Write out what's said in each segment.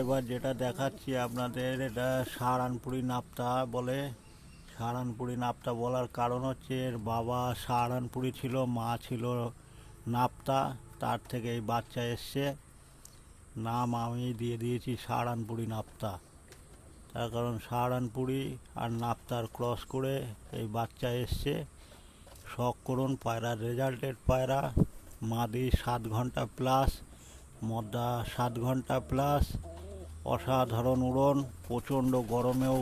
এবার যেটা দেখাচ্ছি আপনাদের, এটা সাহারানপুরি নাপ্তা বলে। সাহারানপুরি নাপ্তা বলার কারণ হচ্ছে এর বাবা সাহারানপুরি ছিল, মা ছিল নাপ্তা, তার থেকে এই বাচ্চা এসছে। নাম আমি দিয়ে দিয়েছি সাহারানপুরি নাপ্তা, তার কারণ সাহারানপুরি আর নাপ্তার ক্রস করে এই বাচ্চা এসছে। শখ করুন, পায়রা রেজাল্টেড পায়রা, মাদি 7 ঘন্টা প্লাস, মদ্দা 7 ঘন্টা প্লাস, অসাধারণ উড়ন, প্রচণ্ড গরমেও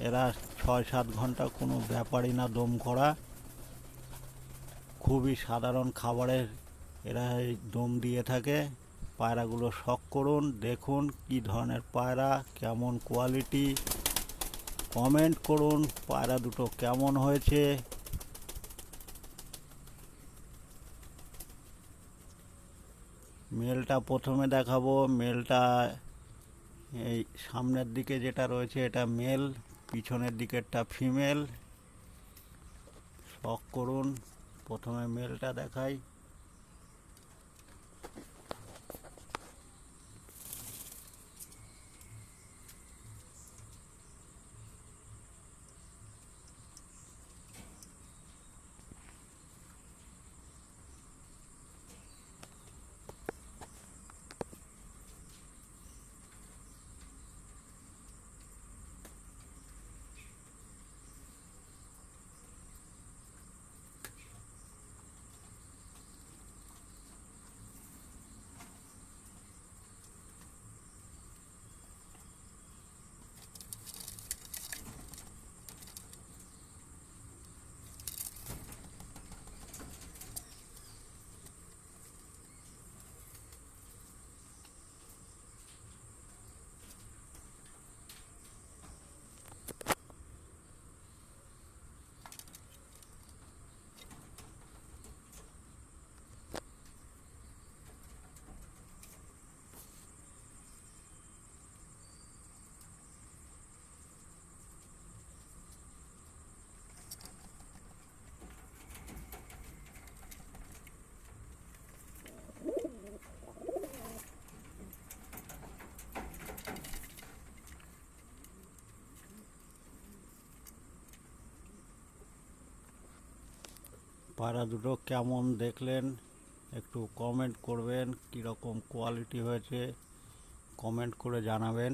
এরা 6-7 ঘন্টা কোনো ব্যাপারই না দম করা। খুবই সাধারণ খাবারের এরা এই দম দিয়ে থাকে। পায়রাগুলো শখ করুন, দেখুন কি ধরনের পায়রা, কেমন কোয়ালিটি, কমেন্ট করুন পায়রা দুটো কেমন হয়েছে। মেলটা প্রথমে দেখাবো। মেলটা এই সামনের দিকে যেটা রয়েছে এটা মেল, পিছনের দিকেরটা ফিমেল। শখ করুন, প্রথমে মেলটা দেখাই। পায়রা দুটো কেমন দেখলেন একটু কমেন্ট করবেন, কীরকম কোয়ালিটি হয়েছে কমেন্ট করে জানাবেন।